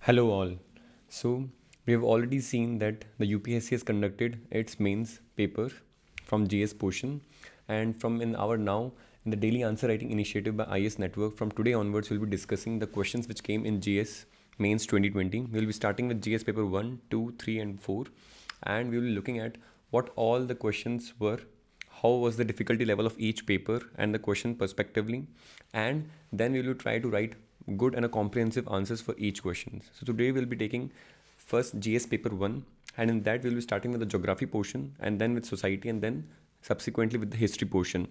Hello all. So we have already seen that the UPSC has conducted its mains paper from GS portion, and from in our now in the daily answer writing initiative by IS Network, from today onwards we'll be discussing the questions which came in GS mains 2020. We'll be starting with GS paper 1, 2, 3 and 4, and we will be looking at what all the questions were, how was the difficulty level of each paper and the question perspectively, and then we will try to write good and a comprehensive answers for each question. So today we'll be taking first GS paper 1, and in that we'll be starting with the geography portion and then with society and then subsequently with the history portion.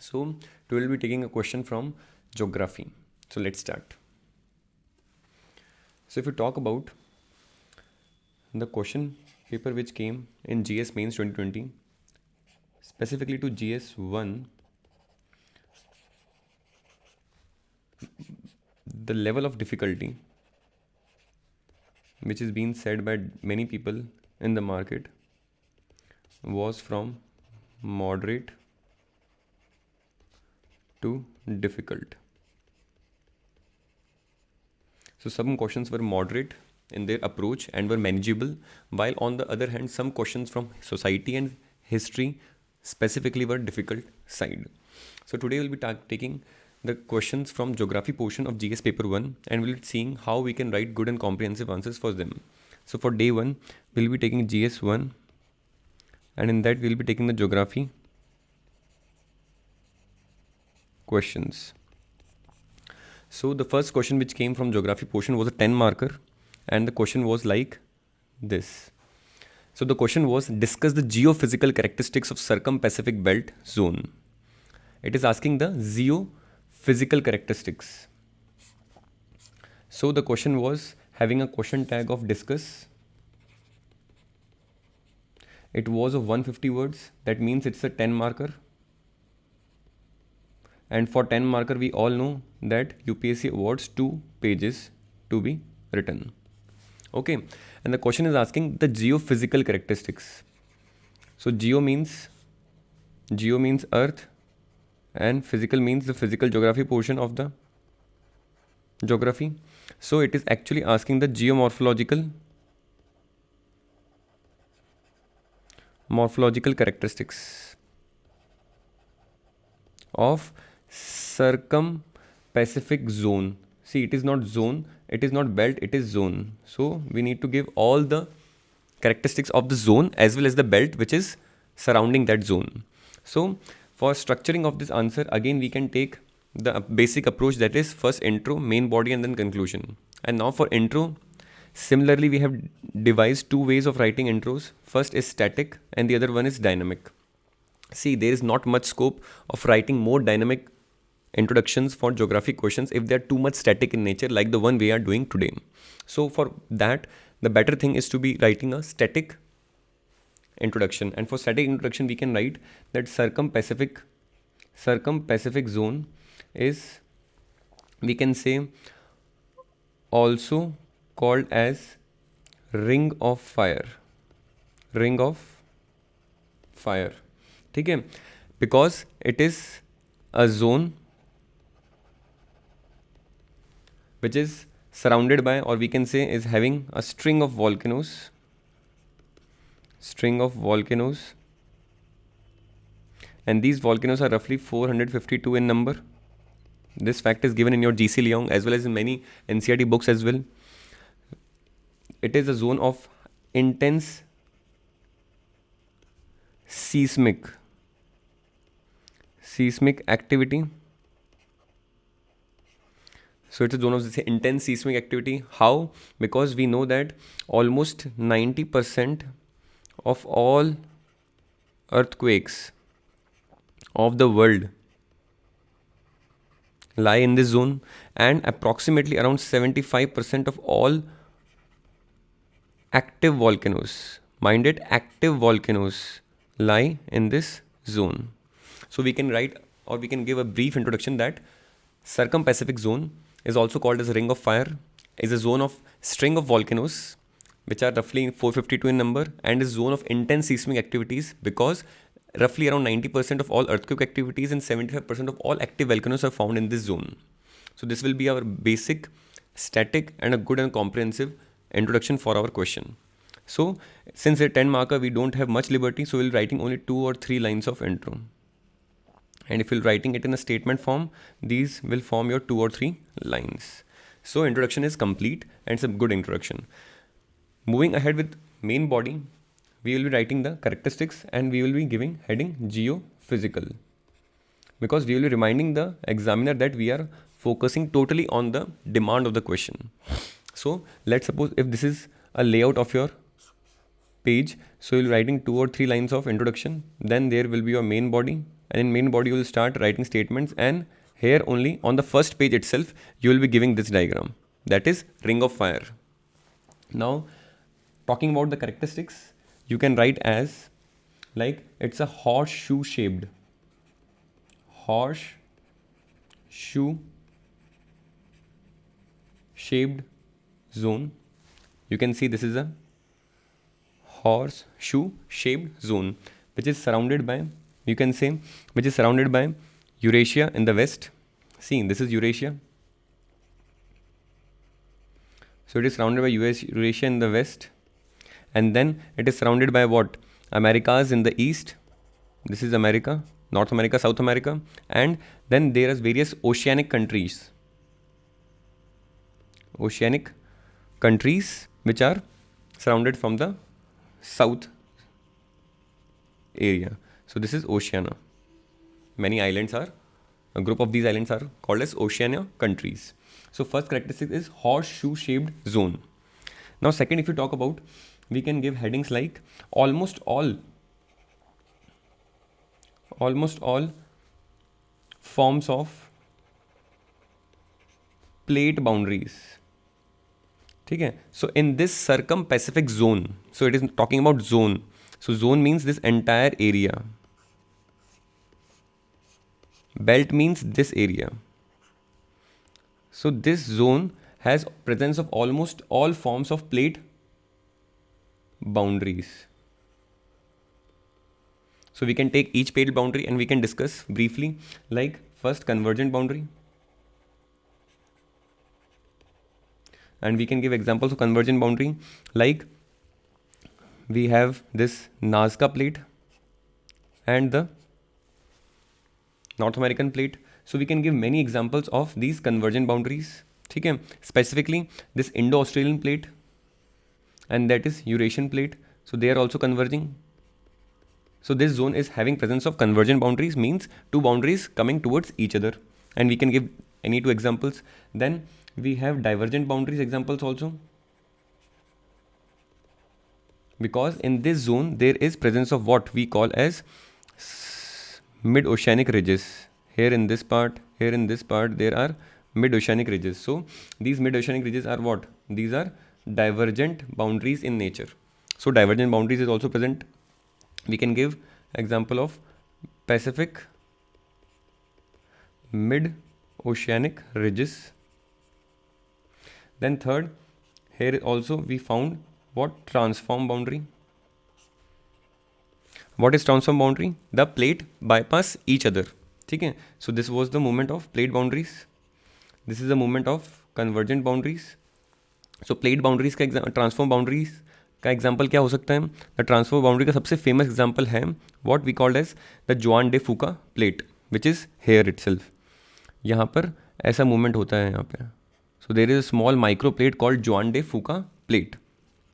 So today we'll be taking a question from geography. So let's start. So if you talk about the question paper which came in GS mains 2020, specifically to GS 1, the level of difficulty which is being said by many people in the market was from moderate to difficult. So some questions were moderate in their approach and were manageable, while on the other hand some questions from society and history specifically were difficult side. So today we'll be taking the questions from geography portion of GS paper 1, and we'll be seeing how we can write good and comprehensive answers for them. So for day 1 we'll be taking GS 1, and in that we'll be taking the geography questions. So the first question which came from geography portion was a 10 marker, and the question was like this. So the question was, discuss the geophysical characteristics of circum-Pacific belt zone. It is asking the geophysical characteristics. So the question was having a question tag of discuss. It was of 150 words. That means it's a 10 marker. And for 10 marker, we all know that UPSC awards 2 pages to be written. Okay. And the question is asking the geophysical characteristics. So geo means earth, and physical means the physical geography portion of the geography. So it is actually asking the geomorphological characteristics of circum-Pacific zone. See, it is not zone, it is not belt, it is zone. So we need to give all the characteristics of the zone as well as the belt which is surrounding that zone. So for structuring of this answer, again we can take the basic approach, that is first intro, main body and then conclusion. And now for intro, similarly we have devised 2 ways of writing intros. First is static and the other one is dynamic. See, there is not much scope of writing more dynamic introductions for geography questions if they are too much static in nature, like the one we are doing today. So for that, the better thing is to be writing a static introduction. And for static introduction, we can write that circum-Pacific zone is, we can say, also called as ring of fire. Okay, because it is a zone which is surrounded by, or we can say is having a string of volcanoes, and these volcanoes are roughly 452 in number. This fact is given in your GC Leong as well as in many NCERT books as well. It is a zone of intense seismic activity. So it's a zone of intense seismic activity. How? Because we know that almost 90% of all earthquakes of the world lie in this zone, and approximately around 75% of all active volcanoes, mind it, active volcanoes lie in this zone. So we can write, or we can give a brief introduction, that circum-Pacific zone is also called as a ring of fire, is a zone of string of volcanoes which are roughly 452 in number, and is zone of intense seismic activities because roughly around 90% of all earthquake activities and 75% of all active volcanoes are found in this zone. So this will be our basic static and a good and comprehensive introduction for our question. So since a 10 marker, we don't have much liberty, so we'll writing only 2 or 3 lines of intro. And if you're writing it in a statement form, these will form your 2 or 3 lines. So introduction is complete and it's a good introduction. Moving ahead with main body, we will be writing the characteristics and we will be giving heading geophysical, because we will be reminding the examiner that we are focusing totally on the demand of the question. So let's suppose if this is a layout of your page, so you'll writing 2 or 3 lines of introduction, then there will be your main body, and in main body you will start writing statements, and here only on the first page itself you will be giving this diagram, that is ring of fire. Now talking about the characteristics, you can write as like it's a horseshoe shaped zone. You can see this is a horseshoe shaped zone which is surrounded by, you can say, which is surrounded by Eurasia in the west. See, this is Eurasia. So it is surrounded by Eurasia in the west, and then it is surrounded by what? Americas in the east. This is America, North America, South America, and then there is various oceanic countries which are surrounded from the south area. So this is Oceania. Many islands are, a group of these islands are called as Oceania countries. So first characteristic is horseshoe shaped zone. Now second, if you talk about, we can give headings like almost all forms of plate boundaries. Okay, so in this circum-Pacific zone, so it is talking about zone. So zone means this entire area. Belt means this area. So this zone has presence of almost all forms of plate boundaries. So we can take each plate boundary and we can discuss briefly, like first convergent boundary. And we can give examples of convergent boundary, like we have this Nazca plate and the North American plate. So we can give many examples of these convergent boundaries. Okay, specifically this Indo-Australian plate and that is Eurasian plate. So they are also converging. So this zone is having presence of convergent boundaries, means two boundaries coming towards each other. And we can give any 2 examples. Then we have divergent boundaries examples also, because in this zone there is presence of what we call as mid-oceanic ridges. Here in this part there are mid-oceanic ridges. So these mid-oceanic ridges are what? These are divergent boundaries in nature. So divergent boundaries is also present. We can give example of Pacific mid-oceanic ridges. Then third, here also we found what? Transform boundary. What is transform boundary? The plate bypass each other. Okay, so this was the movement of plate boundaries. This is the movement of convergent boundaries. So plate boundaries का transform boundaries का example क्या हो सकता है? The transform boundary का सबसे famous example है what we called as the Juan de Fuca plate, which is here itself. यहाँ पर ऐसा movement होता है यहाँ पे. So there is a small microplate called Juan de Fuca plate.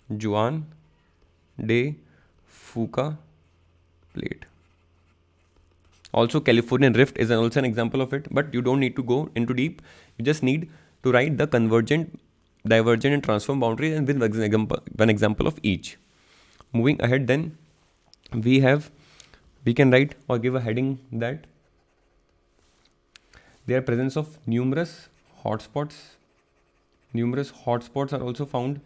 Juan de Fuca plate. Also Californian rift is also an example of it, but you don't need to go into deep. You just need to write the convergent, divergent and transform boundaries and with one example of each. Moving ahead, then we can write or give a heading that there are presence of numerous hotspots. Numerous hotspots are also found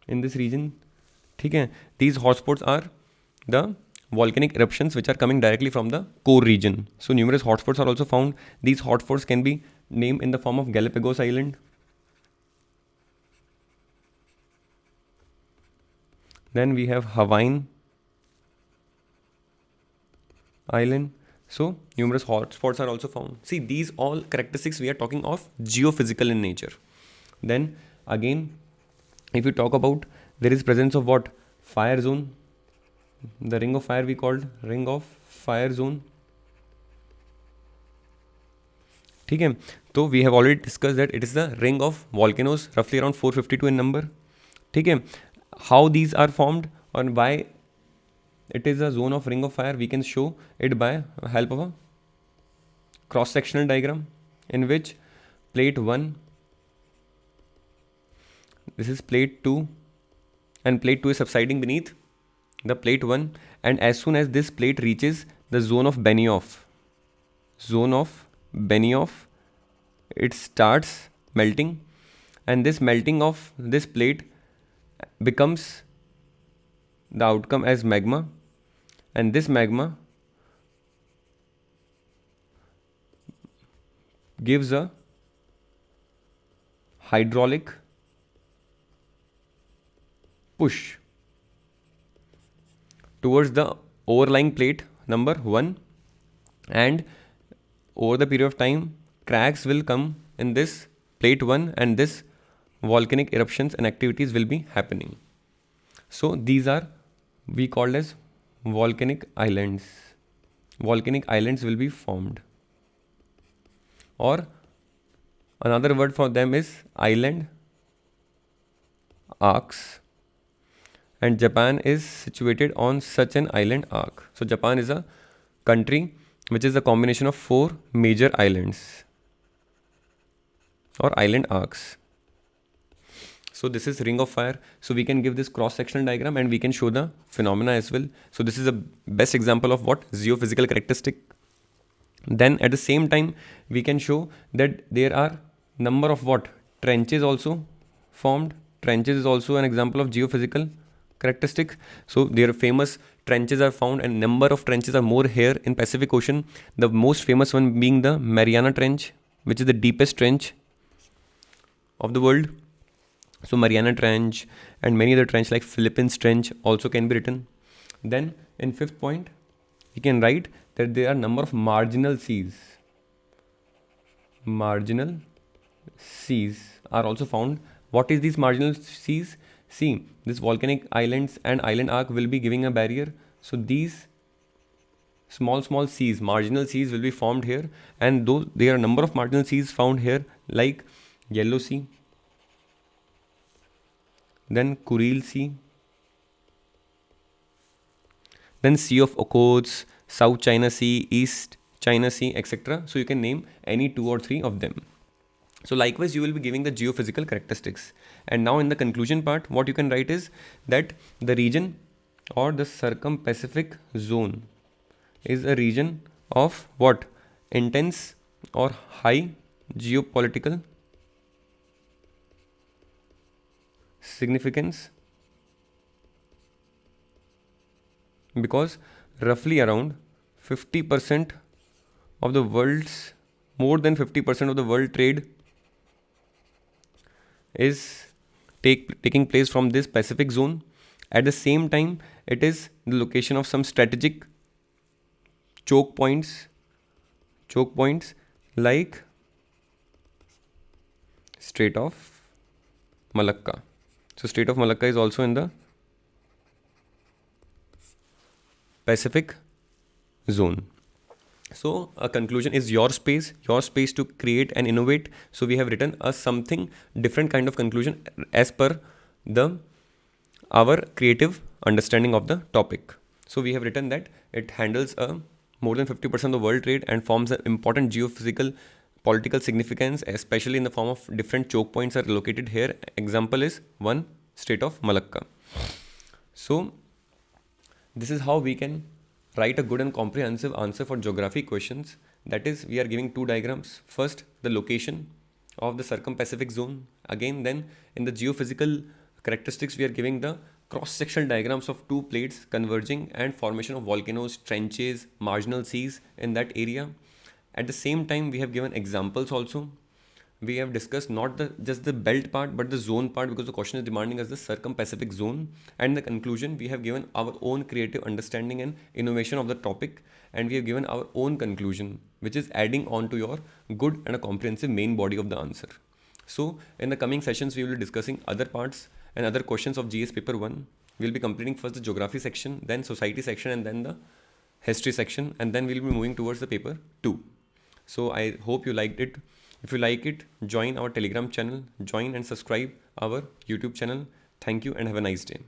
in this region. Okay, these hotspots are the volcanic eruptions which are coming directly from the core region. So numerous hotspots are also found. These hotspots can be named in the form of Galapagos Island. Then we have Hawaiian Island. So Numerous hotspots are also found. See, these all characteristics we are talking of geophysical in nature. Then again, if you talk about, there is presence of what? Fire zone. The ring of fire we called ring of fire zone. ठीक है, तो we have already discuss that it is the ring of volcanoes रफली around 452 in number. ठीक है, how these are formed और by it is a zone of ring of fire, we can show it by help of a cross sectional diagram in which plate 1, this is plate 2, and plate 2 is subsiding beneath the plate 1, and as soon as this plate reaches the zone of Benioff, it starts melting, and this melting of this plate becomes the outcome as magma, and this magma gives a hydraulic push towards the overlying plate number 1, and over the period of time cracks will come in this plate 1, and this volcanic eruptions and activities will be happening. So these are we called as volcanic islands. Volcanic islands will be formed, or another word for them is island arcs, and Japan is situated on such an island arc. So Japan is a country which is a combination of 4 major islands or island arcs. So this is ring of fire. So we can give this cross sectional diagram and we can show the phenomena as well. So this is a best example of what? Geophysical characteristic. Then at the same time we can show that there are number of what? Trenches also formed. Trenches is also an example of geophysical characteristic. So their famous trenches are found, and number of trenches are more here in Pacific Ocean. The most famous one being the Mariana Trench, which is the deepest trench of the world. So Mariana Trench and many other trench like Philippines Trench also can be written. Then in 5th point, we can write that there are number of marginal seas. Marginal seas are also found. What is these marginal seas? See, this volcanic islands and island arc will be giving a barrier. So these small seas, marginal seas will be formed here, and those there are a number of marginal seas found here like Yellow Sea, then Kuril Sea, then Sea of Okhotsk, South China Sea, East China Sea, etc. So you can name any 2 or 3 of them. So likewise you will be giving the geophysical characteristics. And now in the conclusion part, what you can write is that the region or the circum-Pacific zone is a region of what? Intense or high geopolitical significance, because roughly around 50% of the world's, more than 50% of the world trade is taking place from this Pacific zone. At the same time, it is the location of some strategic choke points like Strait of Malacca. So Strait of Malacca is also in the Pacific zone. So a conclusion is your space to create and innovate. So we have written a something different kind of conclusion as per our creative understanding of the topic. So we have written that it handles more than 50% of the world trade and forms an important geophysical political significance, especially in the form of different choke points are located here. Example is one, Strait of Malacca. So this is how we can write a good and comprehensive answer for geography questions. That is, we are giving 2 diagrams. First, the location of the circum-Pacific zone. Again, then in the geophysical characteristics, we are giving the cross-sectional diagrams of 2 plates converging and formation of volcanoes, trenches, marginal seas in that area. At the same time, we have given examples also, we have discussed not just the belt part but the zone part, because the question is demanding us the circum-Pacific zone. And in the conclusion, we have given our own creative understanding and innovation of the topic, and we have given our own conclusion, which is adding on to your good and a comprehensive main body of the answer. So in the coming sessions, we will be discussing other parts and other questions of GS paper 1. We'll be completing first the geography section, then society section, and then the history section, and then we'll be moving towards the paper 2. So I hope you liked it. If you like it, join our Telegram channel, join and subscribe our YouTube channel. Thank you and have a nice day.